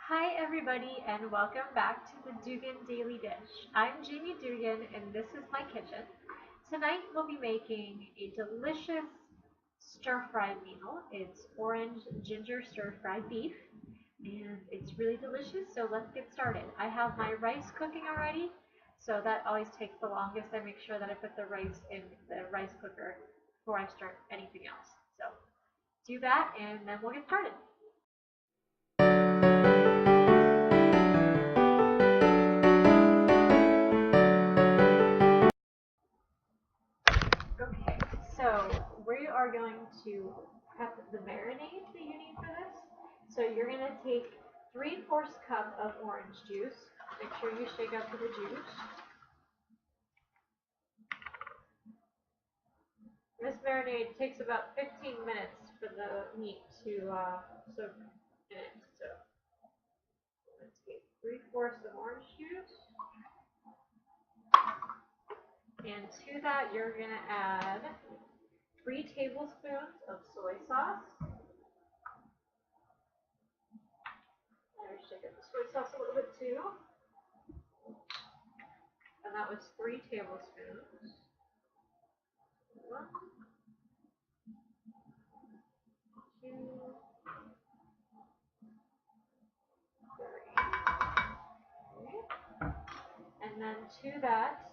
Hi everybody and welcome back to the Duggan Daily Dish. I'm Jamie Duggan and this is my kitchen. Tonight we'll be making a delicious stir-fried meal. It's orange ginger stir-fried beef and it's really delicious, so let's get started. I have my rice cooking already, so that always takes the longest. I make sure that I put the rice in the rice cooker before I start anything else. So do that and then we'll get started. Okay, so we are going to prep the marinade that you need for this. So you're going to take 3/4 cup of orange juice. Make sure you shake up to the juice. This marinade takes about 15 minutes for the meat to soak in it. So let's take 3/4 of orange juice. And to that, you're going to add 3 tablespoons of soy sauce. Shake up the soy sauce a little bit too. And that was 3 tablespoons. 1, 2, 3. Okay. And then to that,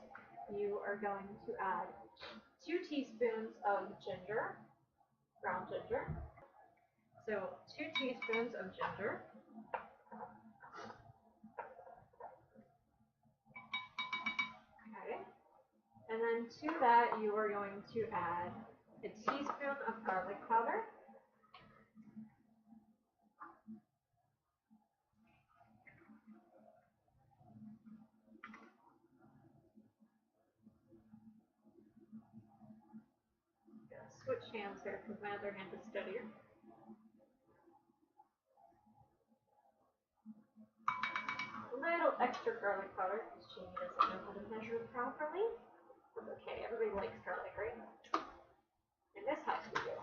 you are going to add 2 teaspoons of ginger, ground ginger. So 2 teaspoons of ginger. Okay. And then to that, you are going to add a teaspoon of garlic powder. Switch hands here because my other hand is steadier. A little extra garlic powder because Jamie doesn't know how to measure properly. That's okay, everybody likes garlic, right? In this house we do.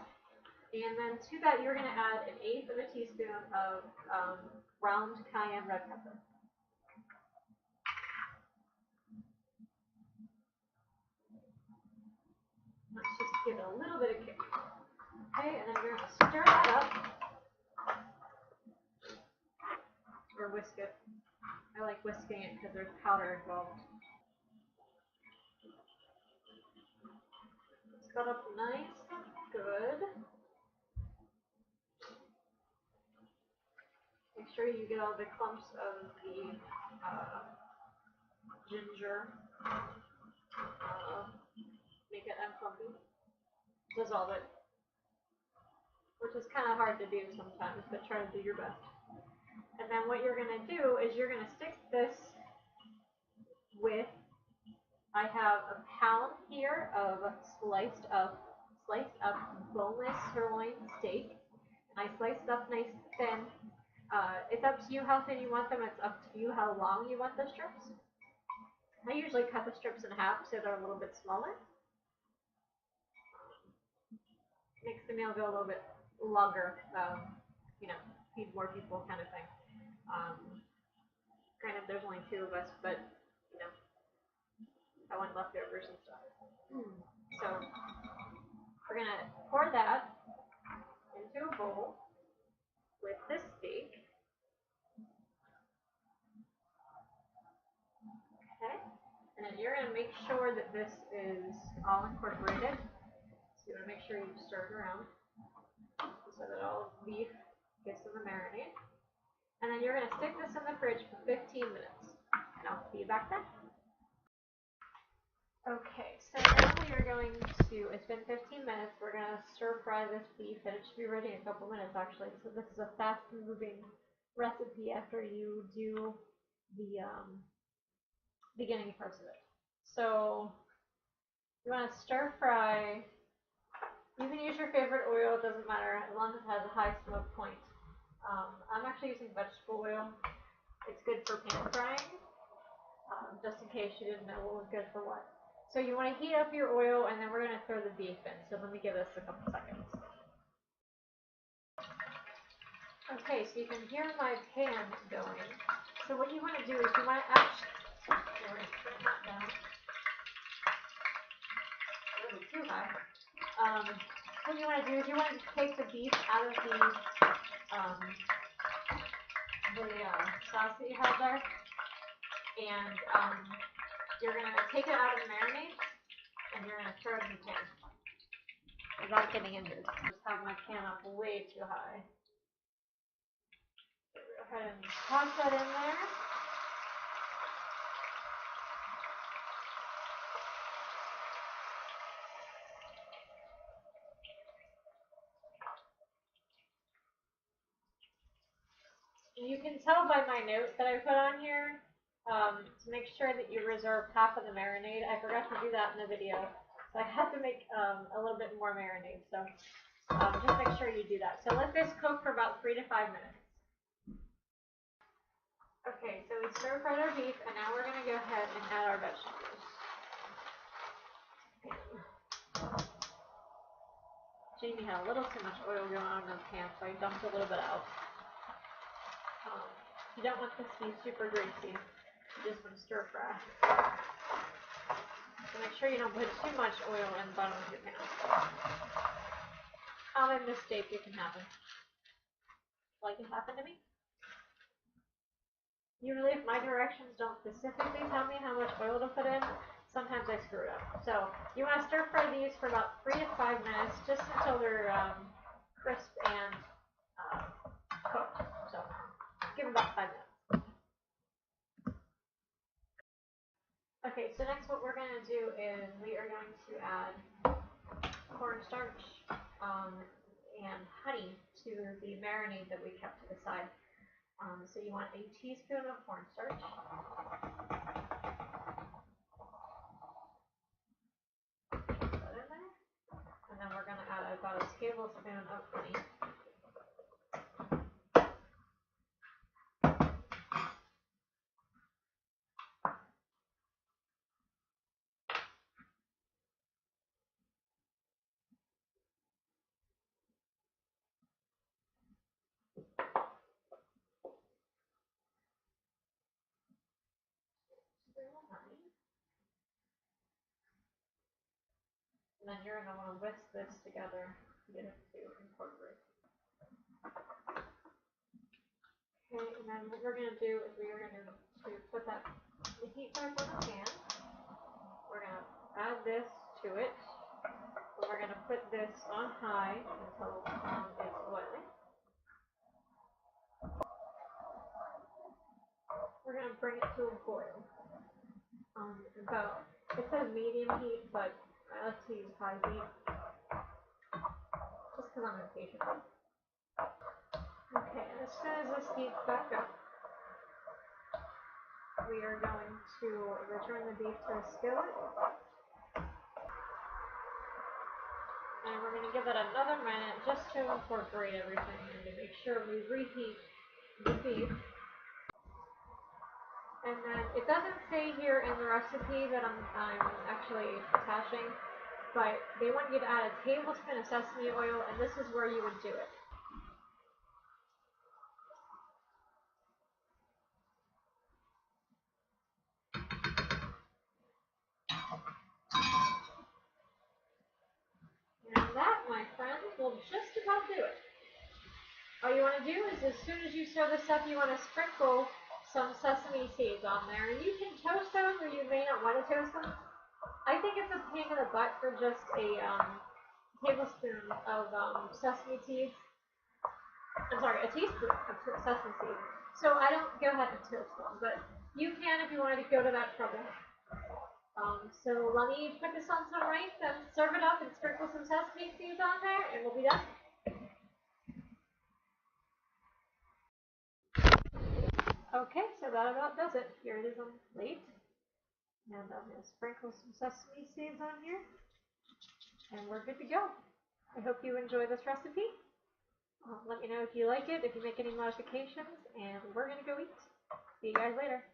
And then to that you're going to add 1/8 of a teaspoon of ground cayenne red pepper. Let's just give it a little bit of kick. Okay, and then we're going to stir that up. Or whisk it. I like whisking it because there's powder involved. It's got up nice and good. Make sure you get all the clumps of the ginger. Make it unclumpy. Dissolve it. Which is kind of hard to do sometimes, but try to do your best. And then what you're going to do is you're going to stick this with, I have a pound here of sliced up boneless sirloin steak. And I sliced up nice thin. It's up to you how thin you want them. It's up to you how long you want the strips. I usually cut the strips in half so they're a little bit smaller. Makes the meal go a little bit longer, feed more people kind of thing. Granted, there's only 2 of us, but, I want leftovers and stuff. So, we're going to pour that into a bowl with this steak. Okay? And then you're going to make sure that this is all incorporated. So you want to make sure you stir it around so that all the beef gets in the marinade. And then you're going to stick this in the fridge for 15 minutes. And I'll see you back then. Okay, so now we are going to, it's been 15 minutes, we're going to stir fry this beef, and it should be ready in a couple minutes actually. So this is a fast moving recipe after you do the beginning parts of it. So you want to stir fry. You can use your favorite oil, it doesn't matter, as long as it has a high smoke point. I'm actually using vegetable oil. It's good for pan frying, just in case you didn't know what was good for what. So you want to heat up your oil, and then we're going to throw the beef in. So let me give this a couple seconds. Okay, so you can hear my pan going. So what you want to do is you want to actually, turn that down. A little too high. What you want to do is you want to take the beef out of the sauce that you have there, and you're gonna take it out of the marinade, and you're gonna throw it in the pan without getting into it. Just have my pan up way too high. Go ahead and toss that in there. You can tell by my notes that I put on here to make sure that you reserve half of the marinade. I forgot to do that in the video, so I had to make a little bit more marinade. So just make sure you do that. So let this cook for about 3 to 5 minutes. Okay, so we stir fried our beef, and now we're going to go ahead and add our vegetables. Jamie had a little too much oil going on in the pan, so I dumped a little bit out. You don't want this to be super greasy. You just want to stir fry. So make sure you don't put too much oil in the bottom of your pan. Common mistake that can happen. Like it happened to me. Usually if my directions don't specifically tell me how much oil to put in, sometimes I screw it up. So you want to stir fry these for about 3 to 5 minutes, just until they're crisp and cooked. So give them about 5 minutes. Okay, so next what we're going to do is we are going to add cornstarch and honey to the marinade that we kept to the side. So you want a teaspoon of cornstarch. Put that in there. And then we're going to add about a tablespoon of honey. And then you're going to want to whisk this together to get it to incorporate. Okay, and then what we're going to do is we are going to put the heat pipe on the pan. We're going to add this to it. And we're going to put this on high until it's boiling. We're going to bring it to a boil. It says medium heat, but I like to use high heat, just because I'm impatient. Okay, and as soon as this heats back up, we are going to return the beef to a skillet. And we're going to give it another minute just to incorporate everything and to make sure we reheat the beef. And then it doesn't say here in the recipe that I'm actually attaching, but they want you to add a tablespoon of sesame oil, and this is where you would do it. And that, my friends, will just about do it. All you want to do is, as soon as you serve this up, you want to sprinkle some sesame seeds on there. And you can toast them, or you may not want to toast them. I think it's a pain in the butt for just a tablespoon of sesame seeds. I'm sorry, a teaspoon of sesame seeds. So I don't go ahead and toast them, but you can if you wanted to go to that trouble. So let me put this on some rice and serve it up and sprinkle some sesame seeds on there, and we'll be done. Okay, so that about does it. Here it is on the plate. And I'm going to sprinkle some sesame seeds on here. And we're good to go. I hope you enjoy this recipe. Let me know if you like it, if you make any modifications, and we're going to go eat. See you guys later.